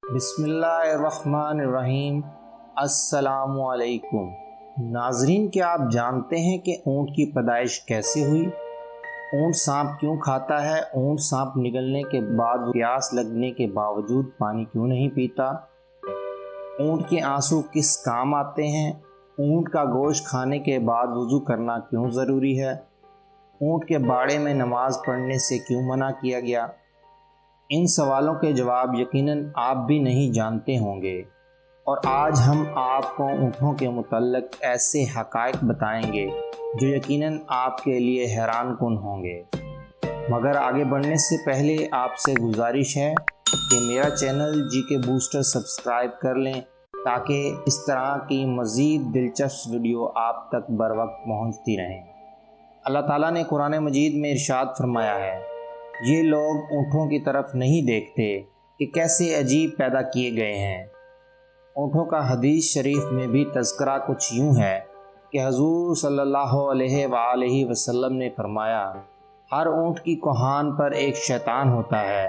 بسم اللہ الرحمن الرحیم۔ السلام علیکم ناظرین، کیا آپ جانتے ہیں کہ اونٹ کی پیدائش کیسے ہوئی؟ اونٹ سانپ کیوں کھاتا ہے؟ اونٹ سانپ نگلنے کے بعد پیاس لگنے کے باوجود پانی کیوں نہیں پیتا؟ اونٹ کے آنسو کس کام آتے ہیں؟ اونٹ کا گوشت کھانے کے بعد وضو کرنا کیوں ضروری ہے؟ اونٹ کے باڑے میں نماز پڑھنے سے کیوں منع کیا گیا؟ ان سوالوں کے جواب یقیناً آپ بھی نہیں جانتے ہوں گے، اور آج ہم آپ کو اونٹوں کے متعلق ایسے حقائق بتائیں گے جو یقیناً آپ کے لیے حیران کن ہوں گے۔ مگر آگے بڑھنے سے پہلے آپ سے گزارش ہے کہ میرا چینل جی کے بوسٹر سبسکرائب کر لیں تاکہ اس طرح کی مزید دلچسپ ویڈیو آپ تک بر وقت پہنچتی رہیں۔ اللہ تعالیٰ نے قرآن مجید میں ارشاد فرمایا ہے، یہ لوگ اونٹوں کی طرف نہیں دیکھتے کہ کیسے عجیب پیدا کیے گئے ہیں۔ اونٹوں کا حدیث شریف میں بھی تذکرہ کچھ یوں ہے کہ حضور صلی اللہ علیہ وآلہ وسلم نے فرمایا، ہر اونٹ کی کوہان پر ایک شیطان ہوتا ہے،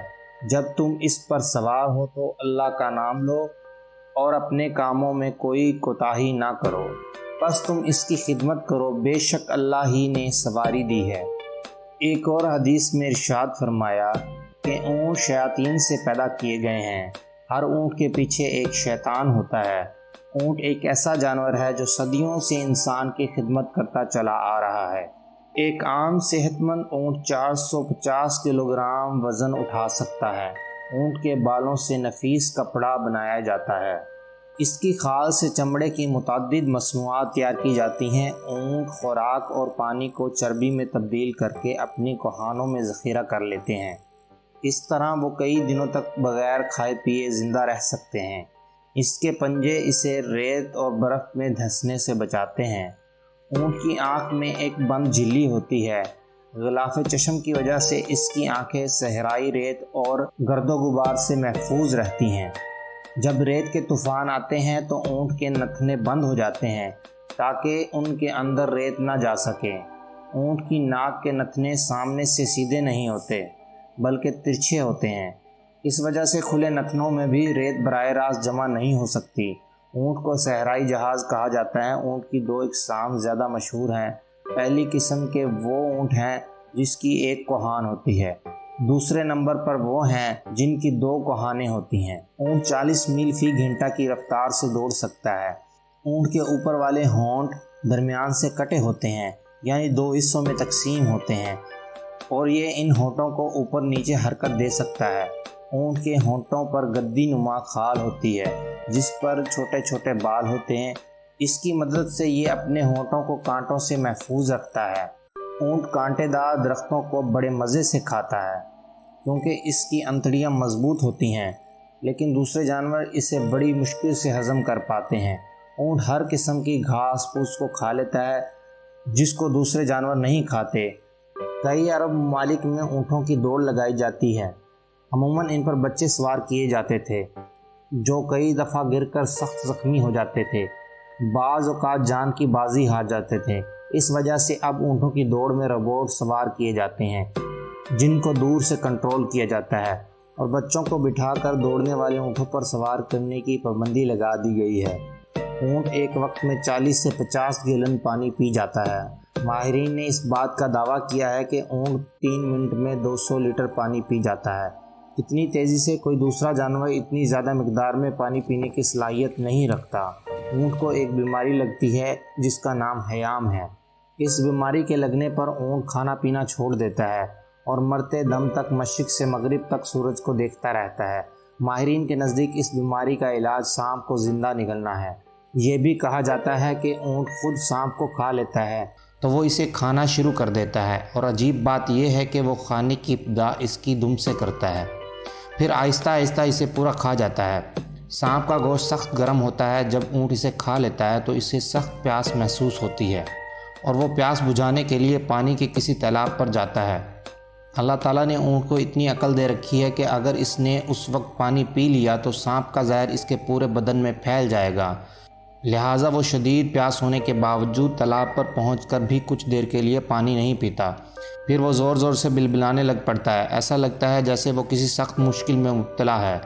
جب تم اس پر سوار ہو تو اللہ کا نام لو اور اپنے کاموں میں کوئی کوتاہی نہ کرو، بس تم اس کی خدمت کرو، بے شک اللہ ہی نے سواری دی ہے۔ ایک اور حدیث میں ارشاد فرمایا کہ اونٹ شیاطین سے پیدا کیے گئے ہیں، ہر اونٹ کے پیچھے ایک شیطان ہوتا ہے۔ اونٹ ایک ایسا جانور ہے جو صدیوں سے انسان کی خدمت کرتا چلا آ رہا ہے۔ ایک عام صحت مند اونٹ 450 کلو گرام وزن اٹھا سکتا ہے۔ اونٹ کے بالوں سے نفیس کپڑا بنایا جاتا ہے۔ اس کی کھال سے چمڑے کی متعدد مصنوعات تیار کی جاتی ہیں۔ اونٹ خوراک اور پانی کو چربی میں تبدیل کر کے اپنی کوہانوں میں ذخیرہ کر لیتے ہیں۔ اس طرح وہ کئی دنوں تک بغیر کھائے پیے زندہ رہ سکتے ہیں۔ اس کے پنجے اسے ریت اور برف میں دھنسنے سے بچاتے ہیں۔ اونٹ کی آنکھ میں ایک بند جھلی ہوتی ہے۔ غلاف چشم کی وجہ سے اس کی آنکھیں صحرائی ریت اور گرد و غبار سے محفوظ رہتی ہیں۔ جب ریت کے طوفان آتے ہیں تو اونٹ کے نتھنے بند ہو جاتے ہیں تاکہ ان کے اندر ریت نہ جا سکے۔ اونٹ کی ناک کے نتھنے سامنے سے سیدھے نہیں ہوتے بلکہ ترچھے ہوتے ہیں، اس وجہ سے کھلے نتنوں میں بھی ریت براہ راست جمع نہیں ہو سکتی۔ اونٹ کو صحرائی جہاز کہا جاتا ہے۔ اونٹ کی دو اقسام زیادہ مشہور ہیں۔ پہلی قسم کے وہ اونٹ ہیں جس کی ایک کوہان ہوتی ہے، دوسرے نمبر پر وہ ہیں جن کی دو کوہانیں ہوتی ہیں۔ اونٹ 40 میل فی گھنٹہ کی رفتار سے دوڑ سکتا ہے۔ اونٹ کے اوپر والے ہونٹ درمیان سے کٹے ہوتے ہیں، یعنی دو حصوں میں تقسیم ہوتے ہیں، اور یہ ان ہونٹوں کو اوپر نیچے حرکت دے سکتا ہے۔ اونٹ کے ہونٹوں پر گدی نما کھال ہوتی ہے جس پر چھوٹے چھوٹے بال ہوتے ہیں۔ اس کی مدد سے یہ اپنے ہونٹوں کو کانٹوں سے محفوظ رکھتا ہے۔ اونٹ کانٹے دار درختوں کو بڑے مزے سے کھاتا ہے کیونکہ اس کی انتڑیاں مضبوط ہوتی ہیں، لیکن دوسرے جانور اسے بڑی مشکل سے ہضم کر پاتے ہیں۔ اونٹ ہر قسم کی گھاس پھوس کو کھا لیتا ہے جس کو دوسرے جانور نہیں کھاتے۔ کئی عرب ممالک میں اونٹوں کی دوڑ لگائی جاتی ہے۔ عموماً ان پر بچے سوار کیے جاتے تھے جو کئی دفعہ گر کر سخت زخمی ہو جاتے تھے، بعض اوقات جان کی بازی ہار جاتے تھے۔ اس وجہ سے اب اونٹوں کی دوڑ میں روبوٹ سوار کیے جاتے ہیں جن کو دور سے کنٹرول کیا جاتا ہے، اور بچوں کو بٹھا کر دوڑنے والے اونٹوں پر سوار کرنے کی پابندی لگا دی گئی ہے۔ اونٹ ایک وقت میں 40 سے 50 گیلن پانی پی جاتا ہے۔ ماہرین نے اس بات کا دعویٰ کیا ہے کہ اونٹ 3 منٹ میں 200 لیٹر پانی پی جاتا ہے۔ اتنی تیزی سے کوئی دوسرا جانور اتنی زیادہ مقدار میں پانی پینے کی صلاحیت نہیں رکھتا۔ اونٹ کو ایک بیماری لگتی ہے جس کا نام ہیام ہے۔ اس بیماری کے لگنے پر اونٹ کھانا پینا چھوڑ دیتا ہے اور مرتے دم تک مشرق سے مغرب تک سورج کو دیکھتا رہتا ہے۔ ماہرین کے نزدیک اس بیماری کا علاج سانپ کو زندہ نگلنا ہے۔ یہ بھی کہا جاتا ہے کہ اونٹ خود سانپ کو کھا لیتا ہے تو وہ اسے کھانا شروع کر دیتا ہے، اور عجیب بات یہ ہے کہ وہ کھانے کی ابتدا اس کی دم سے کرتا ہے، پھر آہستہ آہستہ اسے پورا کھا جاتا ہے۔ سانپ کا گوشت سخت گرم ہوتا ہے۔ جب اونٹ اسے کھا لیتا ہے تو اسے سخت پیاس محسوس ہوتی ہے اور وہ پیاس بجھانے کے لیے پانی کے کسی تالاب پر جاتا ہے۔ اللہ تعالیٰ نے اونٹ کو اتنی عقل دے رکھی ہے کہ اگر اس نے اس وقت پانی پی لیا تو سانپ کا زہر اس کے پورے بدن میں پھیل جائے گا، لہٰذا وہ شدید پیاس ہونے کے باوجود تالاب پر پہنچ کر بھی کچھ دیر کے لیے پانی نہیں پیتا، پھر وہ زور زور سے بلبلانے لگ پڑتا ہے۔ ایسا لگتا ہے جیسے وہ کسی سخت مشکل میں مبتلا ہے۔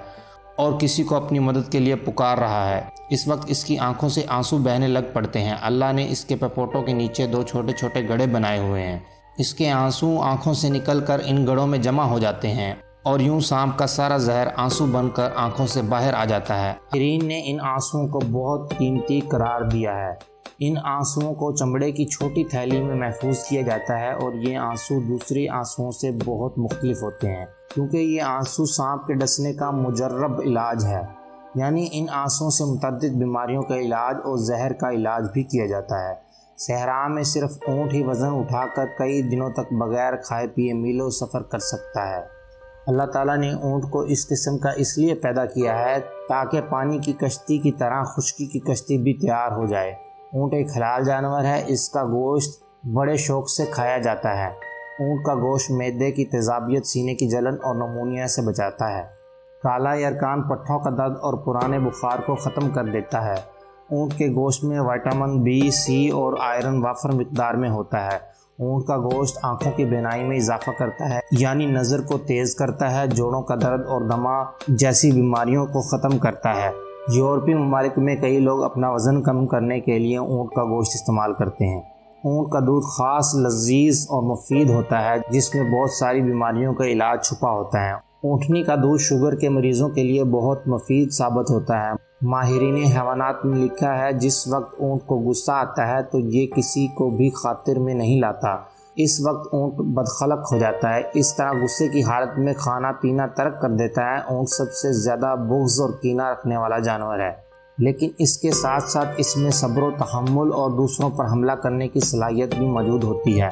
اور کسی کو اپنی مدد کے لیے پکار رہا ہے۔ اس وقت اس کی آنکھوں سے آنسو بہنے لگ پڑتے ہیں۔ اللہ نے اس کے پپوٹوں کے نیچے 2 چھوٹے چھوٹے گڑھے بنائے ہوئے ہیں۔ اس کے آنسو آنکھوں سے نکل کر ان گڑھوں میں جمع ہو جاتے ہیں اور یوں سانپ کا سارا زہر آنسو بن کر آنکھوں سے باہر آ جاتا ہے۔ ماہرین نے ان آنسوؤں کو بہت قیمتی قرار دیا ہے۔ ان آنسوؤں کو چمڑے کی چھوٹی تھیلی میں محفوظ کیا جاتا ہے اور یہ آنسو دوسری آنسوؤں سے بہت مختلف ہوتے ہیں کیونکہ یہ آنسو سانپ کے ڈسنے کا مجرب علاج ہے، یعنی ان آنسوؤں سے متعدد بیماریوں کا علاج اور زہر کا علاج بھی کیا جاتا ہے۔ صحرا میں صرف اونٹ ہی وزن اٹھا کر کئی دنوں تک بغیر کھائے پیے میلوں سفر کر سکتا ہے۔ اللہ تعالیٰ نے اونٹ کو اس قسم کا اس لیے پیدا کیا ہے تاکہ پانی کی کشتی کی طرح خشکی کی کشتی بھی تیار ہو جائے۔ اونٹ ایک حلال جانور ہے، اس کا گوشت بڑے شوق سے کھایا جاتا ہے۔ اونٹ کا گوشت معدے کی تیزابیت، سینے کی جلن اور نمونیا سے بچاتا ہے۔ کالا یرکان پٹھوں کا درد اور پرانے بخار کو ختم کر دیتا ہے۔ اونٹ کے گوشت میں وٹامن بی، سی اور آئرن وافر مقدار میں ہوتا ہے۔ اونٹ کا گوشت آنکھوں کی بینائی میں اضافہ کرتا ہے، یعنی نظر کو تیز کرتا ہے، جوڑوں کا درد اور دمہ جیسی بیماریوں کو ختم کرتا ہے۔ یورپی ممالک میں کئی لوگ اپنا وزن کم کرنے کے لیے اونٹ کا گوشت استعمال کرتے ہیں۔ اونٹ کا دودھ خاص، لذیذ اور مفید ہوتا ہے جس میں بہت ساری بیماریوں کا علاج چھپا ہوتا ہے۔ اونٹنی کا دودھ شوگر کے مریضوں کے لیے بہت مفید ثابت ہوتا ہے۔ ماہرین حیوانات نے لکھا ہے جس وقت اونٹ کو غصہ آتا ہے تو یہ کسی کو بھی خاطر میں نہیں لاتا، اس وقت اونٹ بدخلق ہو جاتا ہے۔ اس طرح غصے کی حالت میں کھانا پینا ترک کر دیتا ہے۔ اونٹ سب سے زیادہ بغض اور کینہ رکھنے والا جانور ہے، لیکن اس کے ساتھ ساتھ اس میں صبر و تحمل اور دوسروں پر حملہ کرنے کی صلاحیت بھی موجود ہوتی ہے۔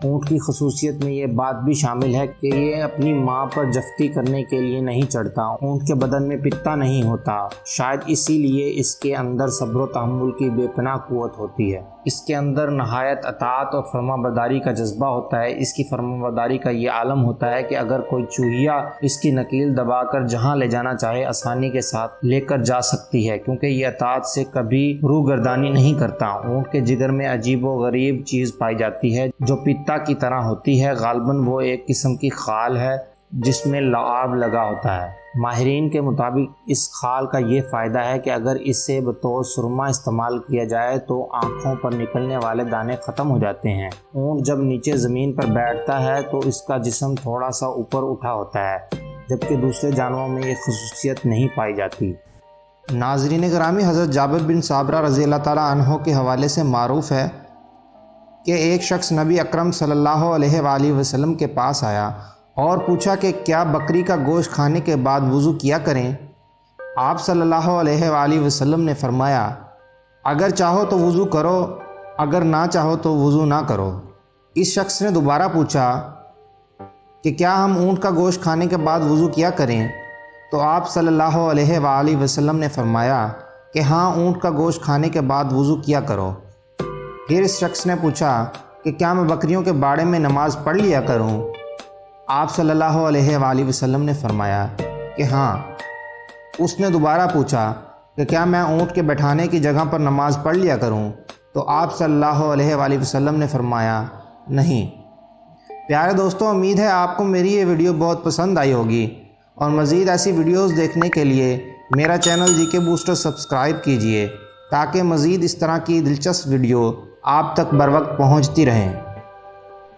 اونٹ کی خصوصیت میں یہ بات بھی شامل ہے کہ یہ اپنی ماں پر جفتی کرنے کے لیے نہیں چڑھتا۔ اونٹ کے بدن میں پتا نہیں ہوتا، شاید اسی لیے اس کے اندر صبر و تحمل کی بے پناہ قوت ہوتی ہے۔ اس کے اندر نہایت اطاعت اور فرما برداری کا جذبہ ہوتا ہے۔ اس کی فرما برداری کا یہ عالم ہوتا ہے کہ اگر کوئی چوہیا اس کی نکیل دبا کر جہاں لے جانا چاہے آسانی کے ساتھ لے کر جا سکتی ہے، کیونکہ یہ اطاعت سے کبھی روگردانی نہیں کرتا۔ اونٹ کے جگر میں عجیب و غریب چیز پائی جاتی ہے جو پتا کی طرح ہوتی ہے۔ غالباً وہ ایک قسم کی خال ہے جس میں لعاب لگا ہوتا ہے۔ ماہرین کے مطابق اس خال کا یہ فائدہ ہے کہ اگر اسے بطور سرما استعمال کیا جائے تو آنکھوں پر نکلنے والے دانے ختم ہو جاتے ہیں۔ اونٹ جب نیچے زمین پر بیٹھتا ہے تو اس کا جسم تھوڑا سا اوپر اٹھا ہوتا ہے، جبکہ دوسرے جانوروں میں یہ خصوصیت نہیں پائی جاتی۔ ناظرین گرامی، حضرت جابر بن سابرہ رضی اللہ تعالیٰ عنہ کے حوالے سے معروف ہے کہ ایک شخص نبی اکرم صلی اللہ علیہ وآلہ وسلم کے پاس آیا اور پوچھا کہ کیا بکری کا گوشت کھانے کے بعد وضو کیا کریں؟ آپ صلی اللہ علیہ وآلہ وسلم نے فرمایا، اگر چاہو تو وضو کرو، اگر نہ چاہو تو وضو نہ کرو۔ اس شخص نے دوبارہ پوچھا کہ کیا ہم اونٹ کا گوشت کھانے کے بعد وضو کیا کریں؟ تو آپ صلی اللہ علیہ وآلہ وسلم نے فرمایا کہ ہاں، اونٹ کا گوشت کھانے کے بعد وضو کیا کرو۔ پھر اس شخص نے پوچھا کہ کیا میں بکریوں کے باڑے میں نماز پڑھ لیا کروں؟ آپ صلی اللہ علیہ وآلہ وسلم نے فرمایا کہ ہاں۔ اس نے دوبارہ پوچھا کہ کیا میں اونٹ کے بیٹھانے کی جگہ پر نماز پڑھ لیا کروں؟ تو آپ صلی اللہ علیہ وآلہ وسلم نے فرمایا نہیں۔ پیارے دوستوں، امید ہے آپ کو میری یہ ویڈیو بہت پسند آئی ہوگی، اور مزید ایسی ویڈیوز دیکھنے کے لیے میرا چینل جی کے بوسٹر سبسکرائب کیجئے تاکہ مزید اس طرح کی دلچسپ ویڈیو آپ تک بر وقت پہنچتی رہیں۔